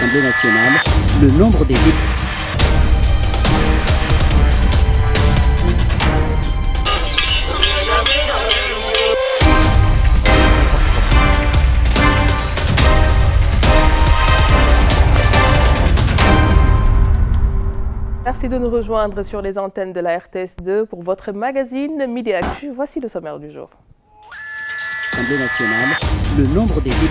l'Assemblée nationale, le nombre des députés. Merci de nous rejoindre sur les antennes de la RTS2 pour votre magazine Midi Actu. Voici le sommaire du jour. L'Assemblée nationale, le nombre des députés.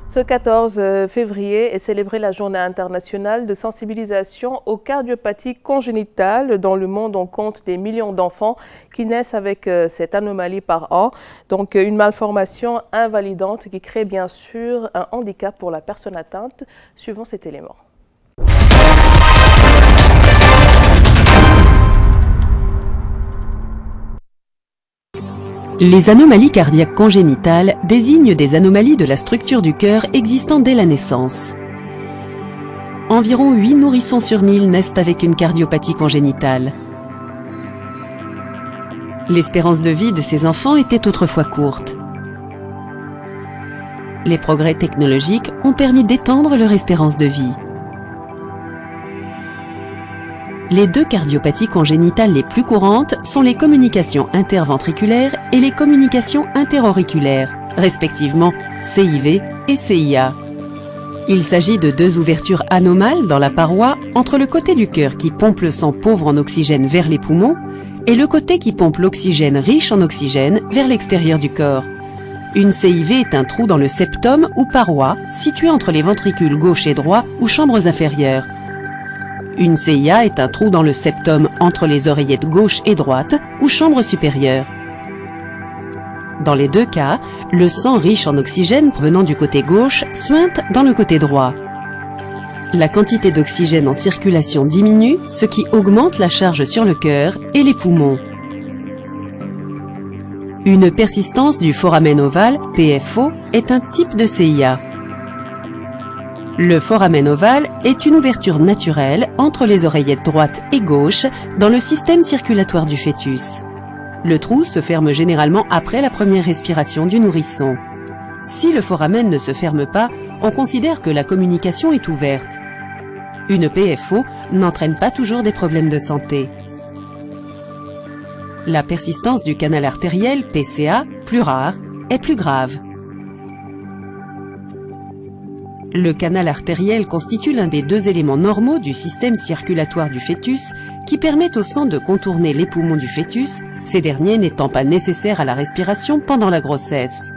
Ce 14 février est célébrée la journée internationale de sensibilisation aux cardiopathies congénitales. Dans le monde, on compte des millions d'enfants qui naissent avec cette anomalie par an. Donc une malformation invalidante qui crée bien sûr un handicap pour la personne atteinte, suivant cet élément. Les anomalies cardiaques congénitales désignent des anomalies de la structure du cœur existant dès la naissance. Environ 8 nourrissons sur 1000 naissent avec une cardiopathie congénitale. L'espérance de vie de ces enfants était autrefois courte. Les progrès technologiques ont permis d'étendre leur espérance de vie. Les deux cardiopathies congénitales les plus courantes sont les communications interventriculaires et les communications interauriculaires, respectivement CIV et CIA. Il s'agit de deux ouvertures anomales dans la paroi entre le côté du cœur qui pompe le sang pauvre en oxygène vers les poumons et le côté qui pompe l'oxygène riche en oxygène vers l'extérieur du corps. Une CIV est un trou dans le septum ou paroi situé entre les ventricules gauche et droit ou chambres inférieures. Une CIA est un trou dans le septum entre les oreillettes gauche et droite ou chambre supérieure. Dans les deux cas, le sang riche en oxygène provenant du côté gauche suinte dans le côté droit. La quantité d'oxygène en circulation diminue, ce qui augmente la charge sur le cœur et les poumons. Une persistance du foramen ovale, PFO, est un type de CIA. Le foramen ovale est une ouverture naturelle entre les oreillettes droite et gauche dans le système circulatoire du fœtus. Le trou se ferme généralement après la première respiration du nourrisson. Si le foramen ne se ferme pas, on considère que la communication est ouverte. Une PFO n'entraîne pas toujours des problèmes de santé. La persistance du canal artériel, PCA, plus rare, est plus grave. Le canal artériel constitue l'un des deux éléments normaux du système circulatoire du fœtus qui permet au sang de contourner les poumons du fœtus, ces derniers n'étant pas nécessaires à la respiration pendant la grossesse.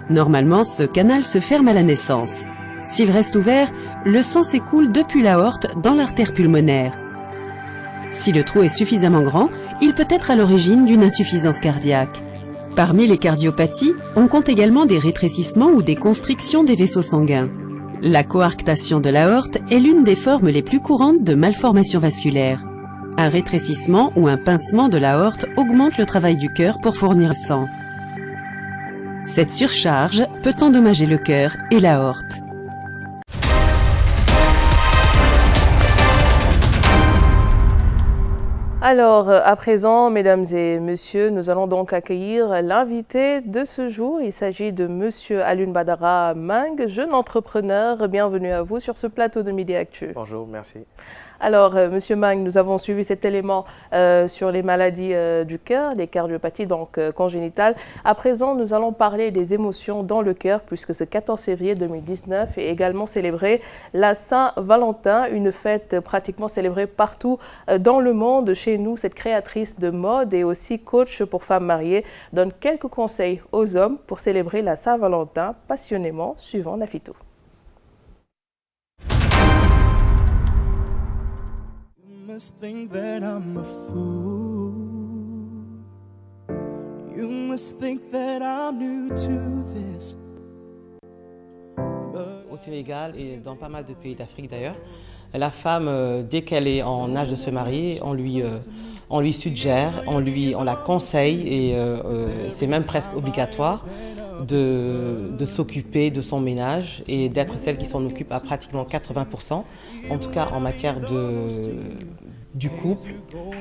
Normalement, ce canal se ferme à la naissance. S'il reste ouvert, le sang s'écoule depuis l'aorte dans l'artère pulmonaire. Si le trou est suffisamment grand, il peut être à l'origine d'une insuffisance cardiaque. Parmi les cardiopathies, on compte également des rétrécissements ou des constrictions des vaisseaux sanguins. La coarctation de l'aorte est l'une des formes les plus courantes de malformation vasculaire. Un rétrécissement ou un pincement de l'aorte augmente le travail du cœur pour fournir le sang. Cette surcharge peut endommager le cœur et l'aorte. Alors, à présent, mesdames et messieurs, nous allons donc accueillir l'invité de ce jour. Il s'agit de monsieur Alioune Badara Mang, jeune entrepreneur. Bienvenue à vous sur ce plateau de Midi Actu. Bonjour, merci. Alors, monsieur Mang, nous avons suivi cet élément sur les maladies du cœur, les cardiopathies donc congénitales. À présent, nous allons parler des émotions dans le cœur, puisque ce 14 février 2019 est également célébré la Saint-Valentin, une fête pratiquement célébrée partout dans le monde. Chez nous, cette créatrice de mode et aussi coach pour femmes mariées donne quelques conseils aux hommes pour célébrer la Saint-Valentin passionnément, suivant Nafito. You must think that I'm a fool. You must think that I'm new to this. Au Sénégal et dans pas mal de pays d'Afrique d'ailleurs, La femme, dès qu'elle est en âge de se marier, on lui suggère, on la conseille et c'est même presque obligatoire de s'occuper de son ménage et d'être celle qui s'en occupe à pratiquement 80%. En tout cas, en matière du couple,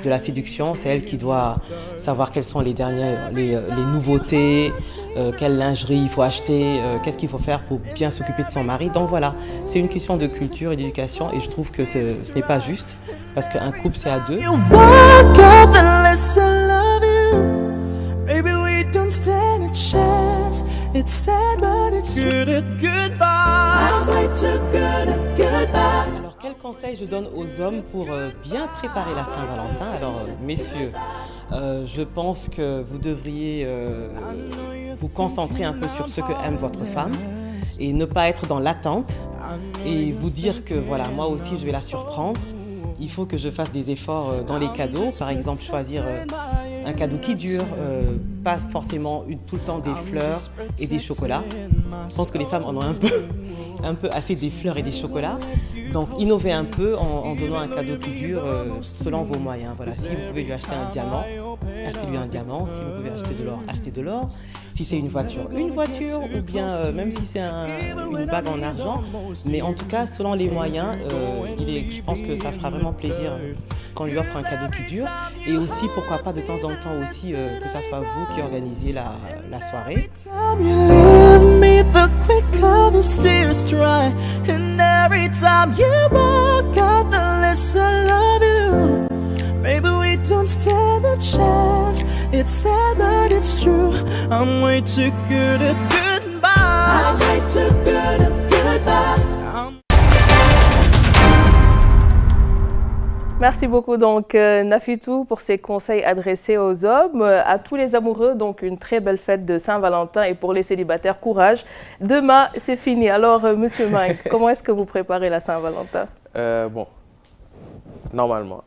de la séduction, c'est elle qui doit savoir quelles sont les nouveautés, quelle lingerie il faut acheter, qu'est-ce qu'il faut faire pour bien s'occuper de son mari. Donc voilà, c'est une question de culture et d'éducation et je trouve que ce n'est pas juste parce qu'un couple c'est à deux. Alors quel conseil je donne aux hommes pour bien préparer la Saint-Valentin? Alors messieurs, je pense que vous devriez vous concentrer un peu sur ce que aime votre femme et ne pas être dans l'attente et vous dire que voilà, moi aussi je vais la surprendre. Il faut que je fasse des efforts dans les cadeaux, par exemple choisir un cadeau qui dure, pas forcément tout le temps des fleurs et des chocolats. Je pense que les femmes en ont un peu assez des fleurs et des chocolats. Donc innover un peu en donnant un cadeau qui dure selon vos moyens. Voilà, si vous pouvez lui acheter un diamant, achetez-lui un diamant. Si vous pouvez acheter de l'or, achetez de l'or. Si c'est une voiture, ou bien même si c'est une bague en argent. Mais en tout cas, selon les moyens, je pense que ça fera vraiment plaisir qu'on lui offre un cadeau qui dure. Et aussi, pourquoi pas de temps en temps aussi, que ça soit vous qui organisiez la soirée. Maybe we don't stand a chance. It's sad, but it's true. I'm way too good at goodbyes. I'm way too good at goodbyes. Merci beaucoup donc Nafitou pour ces conseils adressés aux hommes, à tous les amoureux, donc une très belle fête de Saint-Valentin et pour les célibataires, courage. Demain, c'est fini. Alors Monsieur Mike, comment est-ce que vous préparez la Saint-Valentin? Bon, normalement.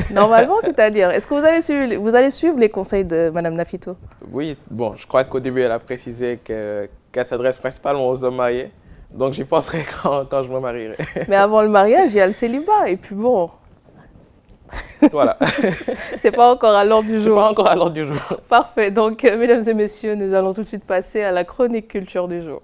Normalement, c'est-à-dire, est-ce que vous allez suivre les conseils de Madame Nafitou? Oui, bon, je crois qu'au début, elle a précisé qu'elle s'adresse principalement aux hommes mariés. Donc, j'y penserai quand je me marierai. Mais avant le mariage, il y a le célibat. Et puis bon... Voilà. C'est pas encore à l'ordre du jour. C'est pas encore à l'ordre du jour. Parfait. Donc, mesdames et messieurs, nous allons tout de suite passer à la chronique culture du jour.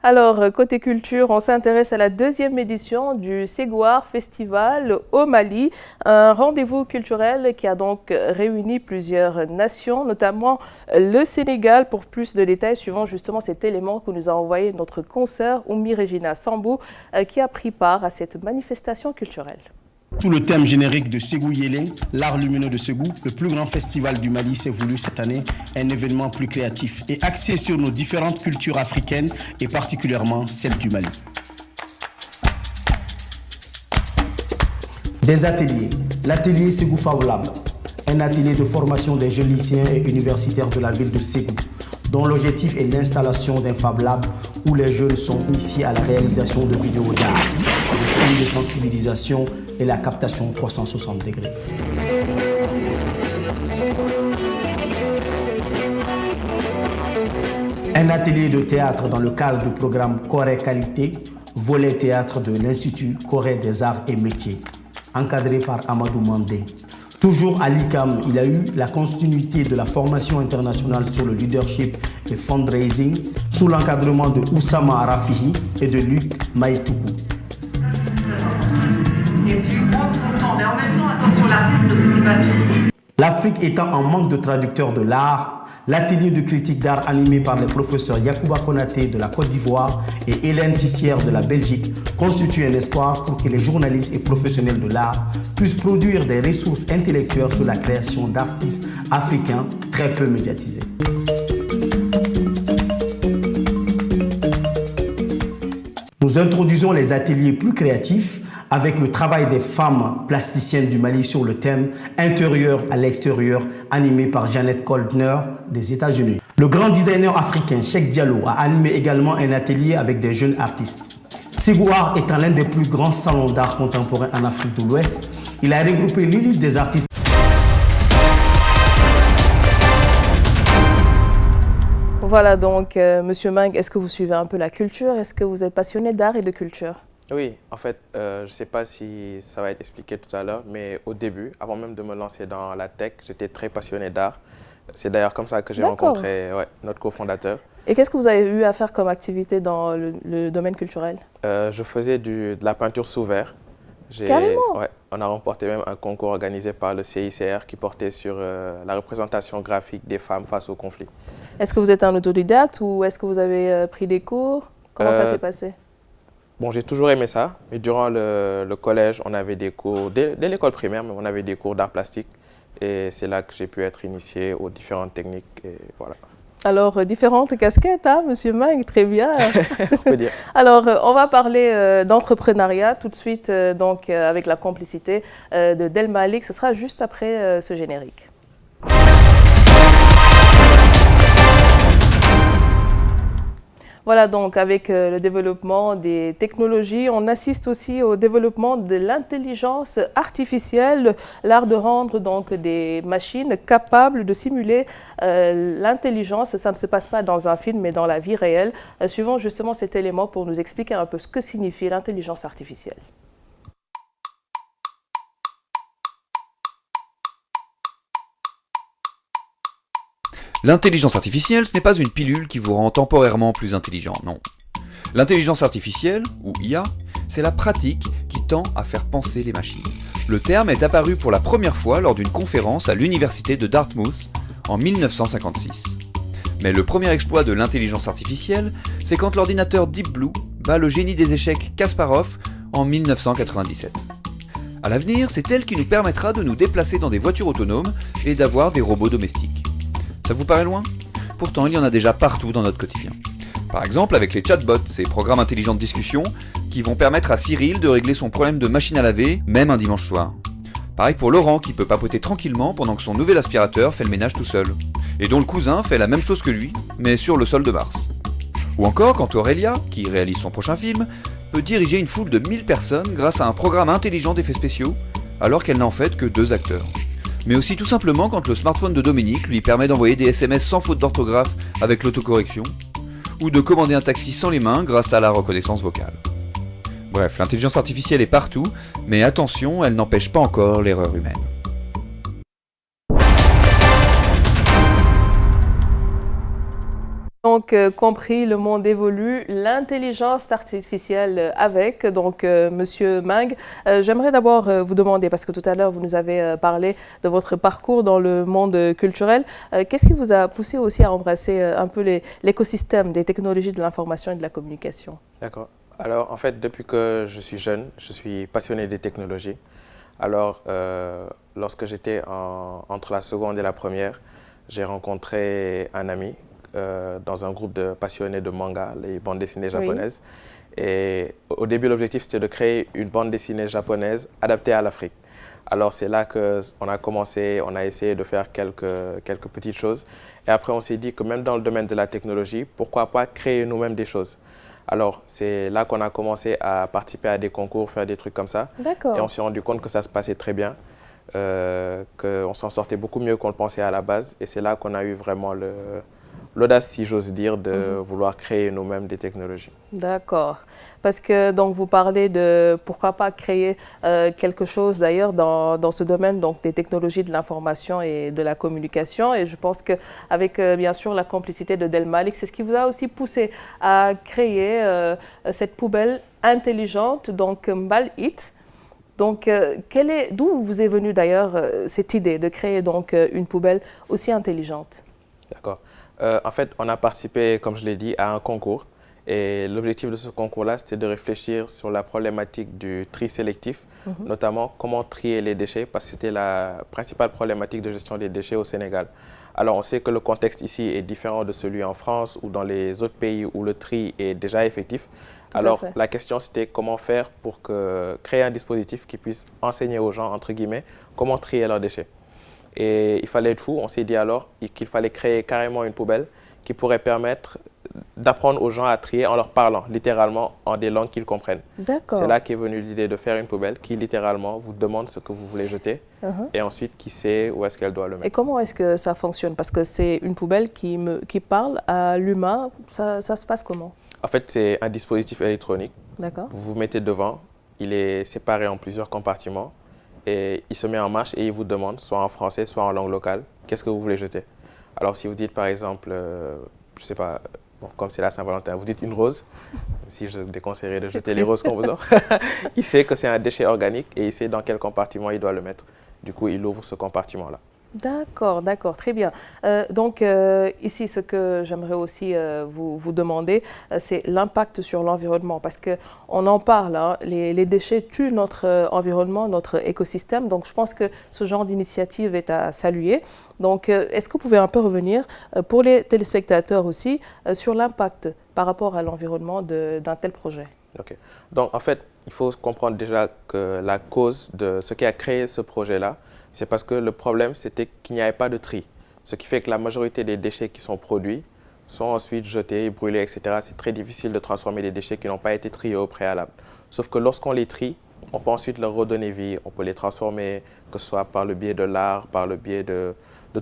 Alors, côté culture, on s'intéresse à la deuxième édition du Ségouar Festival au Mali, un rendez-vous culturel qui a donc réuni plusieurs nations, notamment le Sénégal. Pour plus de détails, suivant justement cet élément que nous a envoyé notre consoeur Oumi Regina Sambou, qui a pris part à cette manifestation culturelle. Sous le thème générique de Ségou Yélé, l'art lumineux de Ségou, le plus grand festival du Mali s'est voulu cette année un événement plus créatif et axé sur nos différentes cultures africaines et particulièrement celle du Mali. Des ateliers. L'atelier Ségou Fab Lab, un atelier de formation des jeunes lycéens et universitaires de la ville de Ségou, dont l'objectif est l'installation d'un Fab Lab où les jeunes sont initiés à la réalisation de vidéos d'art, de films de sensibilisation et la captation 360 degrés. Un atelier de théâtre dans le cadre du programme Corée Qualité, volet théâtre de l'Institut Corée des Arts et Métiers, encadré par Amadou Mandé. Toujours à l'ICAM, il a eu la continuité de la formation internationale sur le leadership et fundraising sous l'encadrement de Oussama Arafihi et de Luc Maïtoukou. Et puis prendre son temps, mais en même temps, attention, l'artiste ne quitte pas tout. L'Afrique étant en manque de traducteurs de l'art, l'atelier de critique d'art animé par les professeurs Yacouba Konaté de la Côte d'Ivoire et Hélène Tissière de la Belgique constitue un espoir pour que les journalistes et professionnels de l'art puissent produire des ressources intellectuelles sur la création d'artistes africains très peu médiatisés. Nous introduisons les ateliers plus créatifs avec le travail des femmes plasticiennes du Mali sur le thème « Intérieur à l'extérieur » animé par Jeannette Goldner des États-Unis. Le grand designer africain Cheikh Diallo a animé également un atelier avec des jeunes artistes. Ségouar étant l'un des plus grands salons d'art contemporain en Afrique de l'Ouest, il a regroupé l'élite des artistes. Voilà donc, Monsieur Mang, est-ce que vous suivez un peu la culture? Est-ce que vous êtes passionné d'art et de culture? Oui, en fait, je ne sais pas si ça va être expliqué tout à l'heure, mais au début, avant même de me lancer dans la tech, j'étais très passionné d'art. C'est d'ailleurs comme ça que j'ai rencontré notre cofondateur. Et qu'est-ce que vous avez eu à faire comme activité dans le domaine culturel? Je faisais de la peinture sous verre. Carrément? Ouais, on a remporté même un concours organisé par le CICR qui portait sur la représentation graphique des femmes face au conflit. Est-ce que vous êtes un autodidacte ou est-ce que vous avez pris des cours? Comment ça s'est passé? Bon, j'ai toujours aimé ça, mais durant le collège, on avait des cours, dès l'école primaire, mais on avait des cours d'art plastique. Et c'est là que j'ai pu être initié aux différentes techniques. Et voilà. Alors, différentes casquettes, hein, Monsieur Mang, très bien. On peut dire. Alors, on va parler d'entrepreneuriat tout de suite, donc avec la complicité de Del Malik. Ce sera juste après ce générique. Voilà donc avec le développement des technologies, on assiste aussi au développement de l'intelligence artificielle, l'art de rendre donc des machines capables de simuler l'intelligence. Ça ne se passe pas dans un film mais dans la vie réelle. Suivons justement cet élément pour nous expliquer un peu ce que signifie l'intelligence artificielle. L'intelligence artificielle, ce n'est pas une pilule qui vous rend temporairement plus intelligent, non. L'intelligence artificielle, ou IA, c'est la pratique qui tend à faire penser les machines. Le terme est apparu pour la première fois lors d'une conférence à l'université de Dartmouth en 1956. Mais le premier exploit de l'intelligence artificielle, c'est quand l'ordinateur Deep Blue bat le génie des échecs Kasparov en 1997. À l'avenir, c'est elle qui nous permettra de nous déplacer dans des voitures autonomes et d'avoir des robots domestiques. Ça vous paraît loin? Pourtant, il y en a déjà partout dans notre quotidien. Par exemple, avec les chatbots, ces programmes intelligents de discussion qui vont permettre à Cyril de régler son problème de machine à laver, même un dimanche soir. Pareil pour Laurent qui peut papoter tranquillement pendant que son nouvel aspirateur fait le ménage tout seul. Et dont le cousin fait la même chose que lui, mais sur le sol de Mars. Ou encore quand Aurélia, qui réalise son prochain film, peut diriger une foule de 1000 personnes grâce à un programme intelligent d'effets spéciaux, alors qu'elle n'a en fait que 2 acteurs. Mais aussi tout simplement quand le smartphone de Dominique lui permet d'envoyer des SMS sans faute d'orthographe avec l'autocorrection, ou de commander un taxi sans les mains grâce à la reconnaissance vocale. Bref, l'intelligence artificielle est partout, mais attention, elle n'empêche pas encore l'erreur humaine. Donc, compris, le monde évolue, l'intelligence artificielle avec, donc Monsieur Mang. J'aimerais d'abord vous demander, parce que tout à l'heure vous nous avez parlé de votre parcours dans le monde culturel, qu'est-ce qui vous a poussé aussi à embrasser un peu l'écosystème des technologies de l'information et de la communication? D'accord. Alors, en fait, depuis que je suis jeune, je suis passionné des technologies. Alors, lorsque j'étais entre la seconde et la première, j'ai rencontré un ami dans un groupe de passionnés de manga, les bandes dessinées japonaises. Oui. Et au début, l'objectif, c'était de créer une bande dessinée japonaise adaptée à l'Afrique. Alors, c'est là qu'on a commencé, on a essayé de faire quelques petites choses. Et après, on s'est dit que même dans le domaine de la technologie, pourquoi pas créer nous-mêmes des choses. Alors, c'est là qu'on a commencé à participer à des concours, faire des trucs comme ça. D'accord. Et on s'est rendu compte que ça se passait très bien, qu'on s'en sortait beaucoup mieux qu'on le pensait à la base. Et c'est là qu'on a eu vraiment l'audace, si j'ose dire, de vouloir créer nous-mêmes des technologies. D'accord. Parce que donc, vous parlez de pourquoi pas créer quelque chose d'ailleurs dans ce domaine donc, des technologies de l'information et de la communication. Et je pense qu'avec bien sûr la complicité de Del Malik, c'est ce qui vous a aussi poussé à créer cette poubelle intelligente, donc Mbal-It. Donc, d'où vous est venue d'ailleurs cette idée de créer donc, une poubelle aussi intelligente? D'accord. En fait, on a participé, comme je l'ai dit, à un concours. Et l'objectif de ce concours-là, c'était de réfléchir sur la problématique du tri sélectif, notamment comment trier les déchets, parce que c'était la principale problématique de gestion des déchets au Sénégal. Alors, on sait que le contexte ici est différent de celui en France ou dans les autres pays où le tri est déjà effectif. Alors, la question, c'était comment faire pour créer un dispositif qui puisse enseigner aux gens, entre guillemets, comment trier leurs déchets. Et il fallait être fou, on s'est dit alors qu'il fallait créer carrément une poubelle qui pourrait permettre d'apprendre aux gens à trier en leur parlant, littéralement, en des langues qu'ils comprennent. D'accord. C'est là qu'est venue l'idée de faire une poubelle qui, littéralement, vous demande ce que vous voulez jeter et ensuite qui sait où est-ce qu'elle doit le mettre. Et comment est-ce que ça fonctionne? Parce que c'est une poubelle qui parle à l'humain. Ça se passe comment? En fait, c'est un dispositif électronique. D'accord. Vous vous mettez devant, il est séparé en plusieurs compartiments et il se met en marche et il vous demande, soit en français, soit en langue locale, qu'est-ce que vous voulez jeter. Alors, si vous dites, par exemple, je ne sais pas, bon, comme c'est la Saint-Valentin, vous dites une rose, même si je déconseillerais de jeter les roses qu'on vous offre, il sait que c'est un déchet organique et il sait dans quel compartiment il doit le mettre. Du coup, il ouvre ce compartiment-là. D'accord, d'accord, très bien. Donc ici, ce que j'aimerais aussi vous demander, c'est l'impact sur l'environnement, parce qu'on en parle, hein, les déchets tuent notre environnement, notre écosystème, donc je pense que ce genre d'initiative est à saluer. Donc est-ce que vous pouvez un peu revenir, pour les téléspectateurs aussi, sur l'impact par rapport à l'environnement d'un tel projet? Ok. Donc en fait, il faut comprendre déjà que la cause de ce qui a créé ce projet-là, c'est parce que le problème, c'était qu'il n'y avait pas de tri. Ce qui fait que la majorité des déchets qui sont produits sont ensuite jetés, brûlés, etc. C'est très difficile de transformer des déchets qui n'ont pas été triés au préalable. Sauf que lorsqu'on les trie, on peut ensuite leur redonner vie, on peut les transformer, que ce soit par le biais de l'art, par le biais de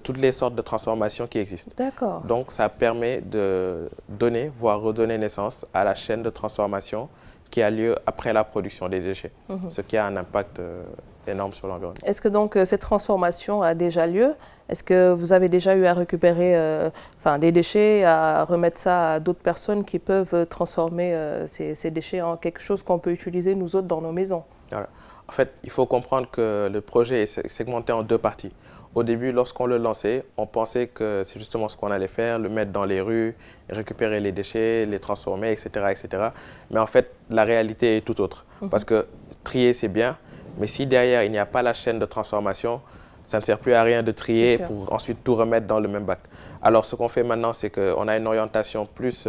toutes les sortes de transformations qui existent. D'accord. Donc ça permet de donner, voire redonner naissance à la chaîne de transformation qui a lieu après la production des déchets, ce qui a un impact énorme sur l'environnement. Est-ce que donc cette transformation a déjà lieu? Est-ce que vous avez déjà eu à récupérer des déchets, à remettre ça à d'autres personnes qui peuvent transformer ces déchets en quelque chose qu'on peut utiliser nous autres dans nos maisons? Voilà. En fait, il faut comprendre que le projet est segmenté en deux parties. Au début, lorsqu'on le lançait, on pensait que c'est justement ce qu'on allait faire, le mettre dans les rues, récupérer les déchets, les transformer, etc., etc. Mais en fait, la réalité est tout autre. Parce que trier, c'est bien, mais si derrière, il n'y a pas la chaîne de transformation, ça ne sert plus à rien de trier pour ensuite tout remettre dans le même bac. Alors, ce qu'on fait maintenant, c'est qu'on a une orientation plus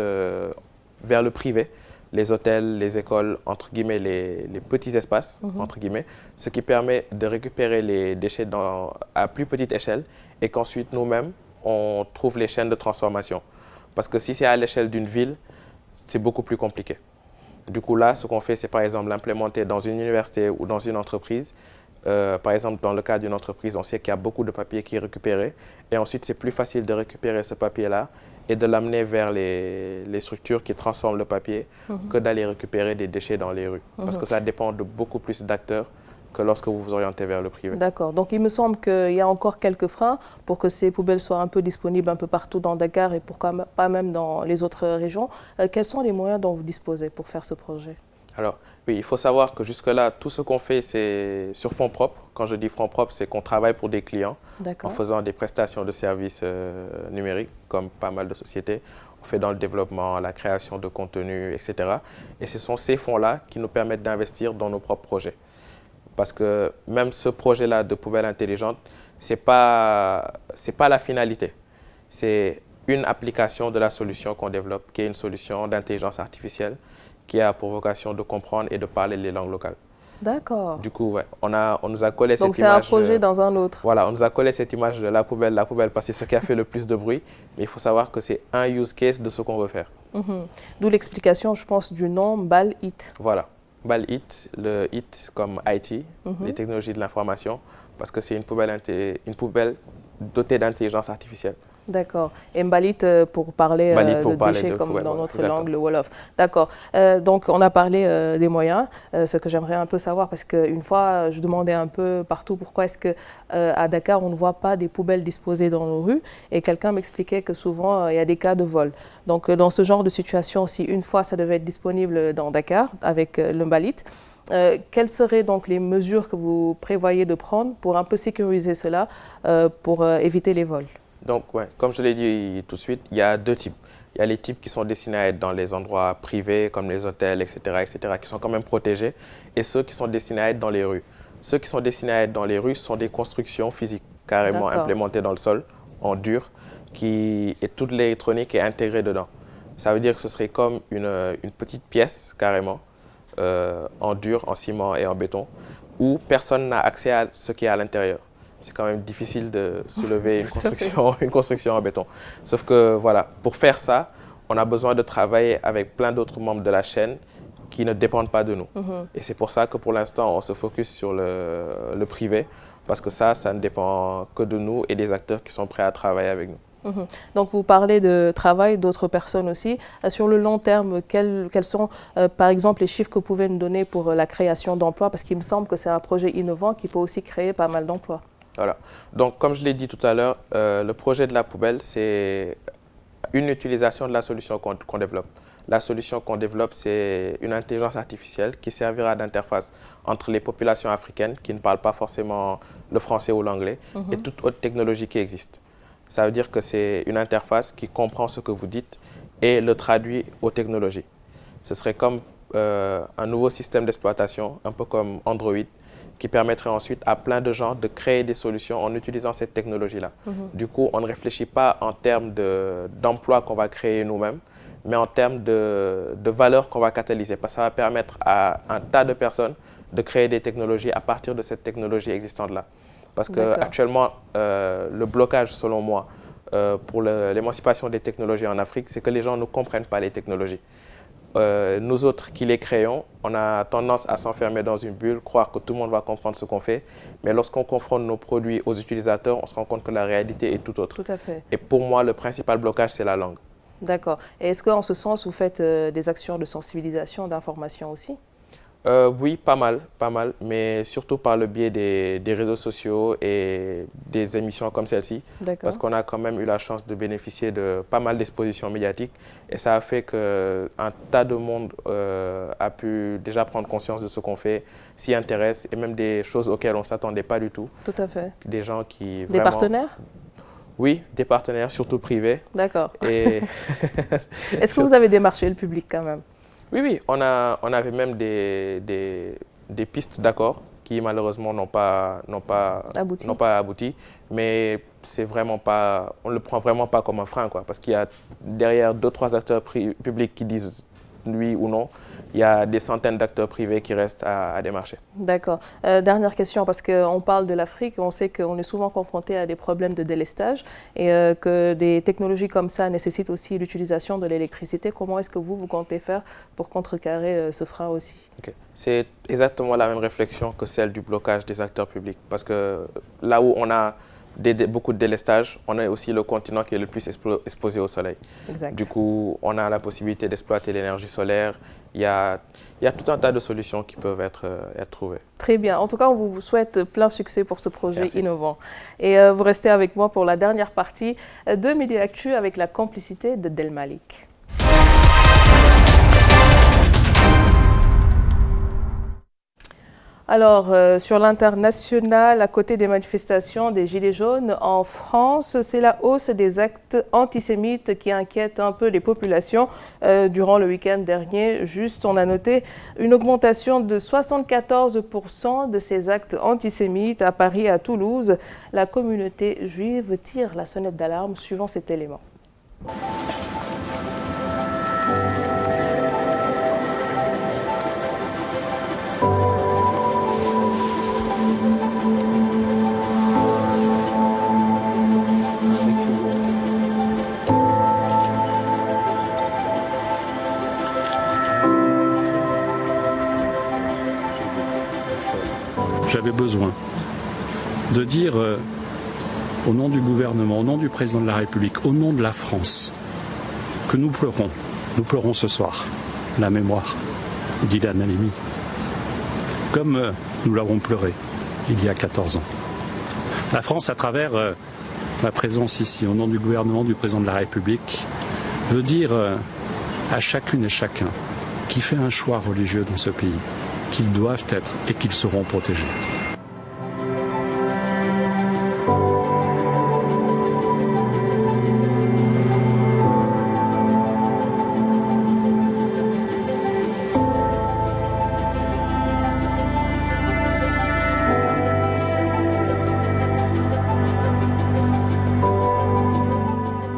vers le privé, les hôtels, les écoles, entre guillemets, les petits espaces, entre guillemets, ce qui permet de récupérer les déchets à plus petite échelle et qu'ensuite, nous-mêmes, on trouve les chaînes de transformation. Parce que si c'est à l'échelle d'une ville, c'est beaucoup plus compliqué. Du coup, là, ce qu'on fait, c'est par exemple l'implémenter dans une université ou dans une entreprise. Par exemple, dans le cas d'une entreprise, on sait qu'il y a beaucoup de papier qui est récupéré. Et ensuite, c'est plus facile de récupérer ce papier-là et de l'amener vers les structures qui transforment le papier que d'aller récupérer des déchets dans les rues. Parce que ça dépend de beaucoup plus d'acteurs que lorsque vous vous orientez vers le privé. D'accord. Donc, il me semble qu'il y a encore quelques freins pour que ces poubelles soient un peu disponibles un peu partout dans Dakar et pourquoi pas même dans les autres régions. Quels sont les moyens dont vous disposez pour faire ce projet? Alors, oui, il faut savoir que jusque-là, tout ce qu'on fait, c'est sur fonds propres. Quand je dis fonds propres, c'est qu'on travaille pour des clients en faisant des prestations de services numériques, comme pas mal de sociétés. On fait dans le développement, la création de contenu, etc. Et ce sont ces fonds-là qui nous permettent d'investir dans nos propres projets. Parce que même ce projet-là de poubelle intelligente, ce n'est pas la finalité. C'est une application de la solution qu'on développe, qui est une solution d'intelligence artificielle, qui a pour vocation de comprendre et de parler les langues locales. D'accord. Du coup, ouais, on nous a collé cette image. Donc c'est un projet dans un autre. Voilà, on nous a collé cette image de la poubelle parce que c'est ce qui a fait le plus de bruit. Mais il faut savoir que c'est un use case de ce qu'on veut faire. D'où l'explication, je pense, du nom BAL-IT. Voilà, BAL-IT, le IT comme IT, les technologies de l'information, parce que c'est une poubelle dotée d'intelligence artificielle. D'accord. Et Mbalit pour parler de déchets comme dans notre langue, le Wolof. D'accord. Donc, on a parlé des moyens, ce que j'aimerais un peu savoir, parce qu'une fois, je demandais un peu partout pourquoi est-ce qu'à Dakar, on ne voit pas des poubelles disposées dans nos rues. Et quelqu'un m'expliquait que souvent, il y a des cas de vol. Donc, dans ce genre de situation, si une fois, ça devait être disponible dans Dakar avec le Mbalit, quelles seraient donc les mesures que vous prévoyez de prendre pour un peu sécuriser cela, pour éviter les vols? Donc, ouais, comme je l'ai dit tout de suite, il y a deux types. Il y a les types qui sont destinés à être dans les endroits privés, comme les hôtels, etc., qui sont quand même protégés, et ceux qui sont destinés à être dans les rues. Ceux qui sont destinés à être dans les rues sont des constructions physiques, carrément implémentées dans le sol, en dur, et toute l'électronique est intégrée dedans. Ça veut dire que ce serait comme une petite pièce, carrément, en dur, en ciment et en béton, où personne n'a accès à ce qui est à l'intérieur. C'est quand même difficile de soulever une construction en béton. Sauf que voilà, pour faire ça, on a besoin de travailler avec plein d'autres membres de la chaîne qui ne dépendent pas de nous. Et c'est pour ça que pour l'instant, on se focus sur le privé, parce que ça ne dépend que de nous et des acteurs qui sont prêts à travailler avec nous. Donc vous parlez de travail d'autres personnes aussi. Sur le long terme, quels sont par exemple les chiffres que vous pouvez nous donner pour la création d'emplois? Parce qu'il me semble que c'est un projet innovant qui peut aussi créer pas mal d'emplois. Voilà. Donc comme je l'ai dit tout à l'heure, le projet de la poubelle, c'est une utilisation de la solution qu'on développe. La solution qu'on développe, c'est une intelligence artificielle qui servira d'interface entre les populations africaines qui ne parlent pas forcément le français ou l'anglais et toute autre technologie qui existe. Ça veut dire que c'est une interface qui comprend ce que vous dites et le traduit aux technologies. Ce serait comme un nouveau système d'exploitation, un peu comme Android, qui permettrait ensuite à plein de gens de créer des solutions en utilisant cette technologie-là. Du coup, on ne réfléchit pas en termes d'emplois qu'on va créer nous-mêmes, mais en termes de valeur qu'on va catalyser. Parce que ça va permettre à un tas de personnes de créer des technologies à partir de cette technologie existante-là. Parce qu'actuellement, le blocage, selon moi, pour l'émancipation des technologies en Afrique, c'est que les gens ne comprennent pas les technologies. Nous autres qui les créons, on a tendance à s'enfermer dans une bulle, croire que tout le monde va comprendre ce qu'on fait. Mais lorsqu'on confronte nos produits aux utilisateurs, on se rend compte que la réalité est tout autre. Tout à fait. Et pour moi, le principal blocage, c'est la langue. D'accord. Et est-ce qu'en ce sens, vous faites des actions de sensibilisation, d'information aussi? Oui, pas mal, mais surtout par le biais des réseaux sociaux et des émissions comme celle-ci. Parce qu'on a quand même eu la chance de bénéficier de pas mal d'expositions médiatiques et ça a fait qu'un tas de monde a pu déjà prendre conscience de ce qu'on fait, s'y intéresse et même des choses auxquelles on ne s'attendait pas du tout. Tout à fait. Des gens qui Des partenaires? Oui, des partenaires, surtout privés. D'accord. Et est-ce que vous avez démarché le public quand même? Oui, on avait même des pistes d'accord qui malheureusement n'ont pas abouti, mais c'est vraiment pas, on ne le prend vraiment pas comme un frein, quoi, parce qu'il y a derrière 2-3 acteurs publics qui disent oui ou non, il y a des centaines d'acteurs privés qui restent à démarcher. D'accord. Dernière question, parce qu'on parle de l'Afrique, on sait qu'on est souvent confronté à des problèmes de délestage et que des technologies comme ça nécessitent aussi l'utilisation de l'électricité. Comment est-ce que vous comptez faire pour contrecarrer ce frein aussi? C'est exactement la même réflexion que celle du blocage des acteurs publics. Parce que là où on a beaucoup de délestage, on est aussi le continent qui est le plus exposé au soleil. Exact. Du coup, on a la possibilité d'exploiter l'énergie solaire. Il y a tout un tas de solutions qui peuvent être trouvées. Très bien. En tout cas, on vous souhaite plein succès pour ce projet innovant. Et vous restez avec moi pour la dernière partie de Midi Actu avec la complicité de Del Malik. Alors, sur l'international, à côté des manifestations des Gilets jaunes en France, c'est la hausse des actes antisémites qui inquiète un peu les populations. Durant le week-end dernier, on a noté une augmentation de 74% de ces actes antisémites à Paris et à Toulouse. La communauté juive tire la sonnette d'alarme suivant cet élément. J'avais besoin de dire au nom du gouvernement, au nom du président de la République, au nom de la France, que nous pleurons ce soir la mémoire d'Ilan Halimi, comme nous l'avons pleuré il y a 14 ans. La France, à travers ma présence ici, au nom du gouvernement du président de la République, veut dire à chacune et chacun qui fait un choix religieux dans ce pays, qu'ils doivent être et qu'ils seront protégés.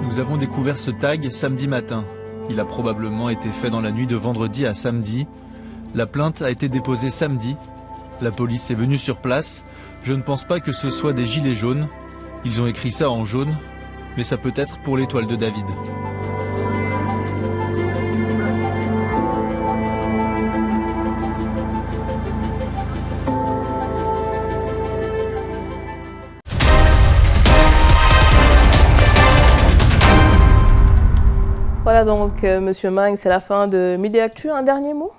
Nous avons découvert ce tag samedi matin. Il a probablement été fait dans la nuit de vendredi à samedi. La plainte a été déposée samedi. La police est venue sur place. Je ne pense pas que ce soit des gilets jaunes. Ils ont écrit ça en jaune, mais ça peut être pour l'étoile de David. Voilà donc, Monsieur Mang, c'est la fin de Midi Actu. Un dernier mot?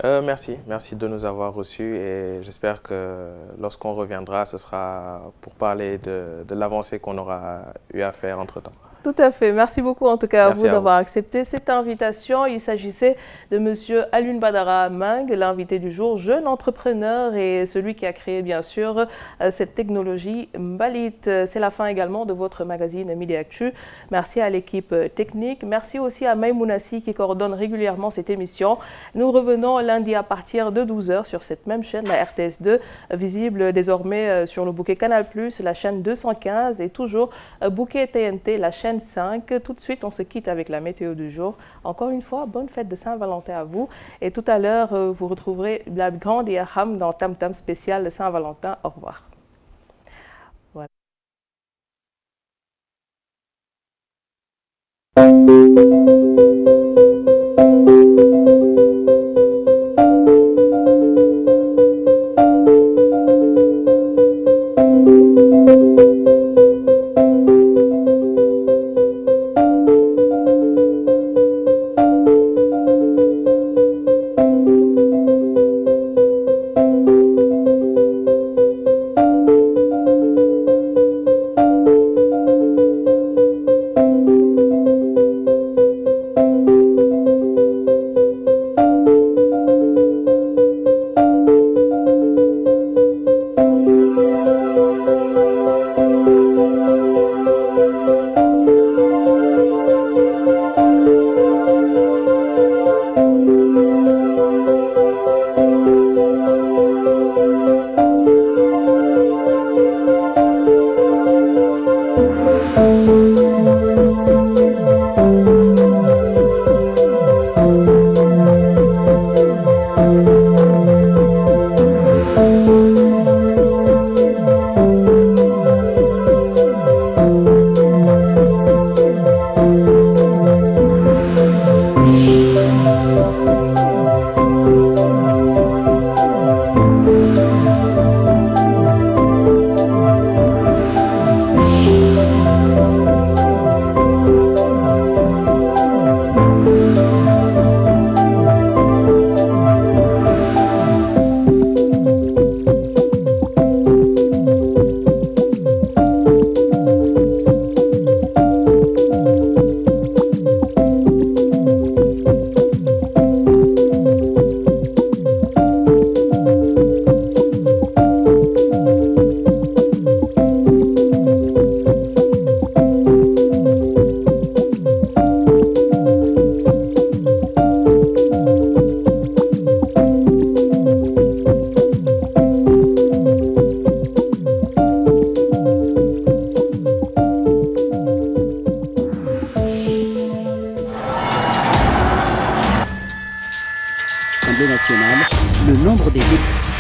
Merci de nous avoir reçus et j'espère que lorsqu'on reviendra, ce sera pour parler de l'avancée qu'on aura eu à faire entre-temps. Tout à fait. Merci beaucoup en tout cas Merci à vous d'avoir accepté cette invitation. Il s'agissait de Monsieur Alioune Badara Mang, l'invité du jour, jeune entrepreneur et celui qui a créé bien sûr cette technologie Mbalit. C'est la fin également de votre magazine Midi Actu. Merci à l'équipe technique. Merci aussi à Maïmounassi qui coordonne régulièrement cette émission. Nous revenons lundi à partir de 12 h sur cette même chaîne, la RTS2, visible désormais sur le bouquet Canal+, la chaîne 215 et toujours bouquet TNT, la chaîne 5. Tout de suite, on se quitte avec la météo du jour. Encore une fois, bonne fête de Saint-Valentin à vous. Et tout à l'heure, vous retrouverez la grande Yaham dans Tam Tam spécial de Saint-Valentin. Au revoir. Nationale, le nombre des députés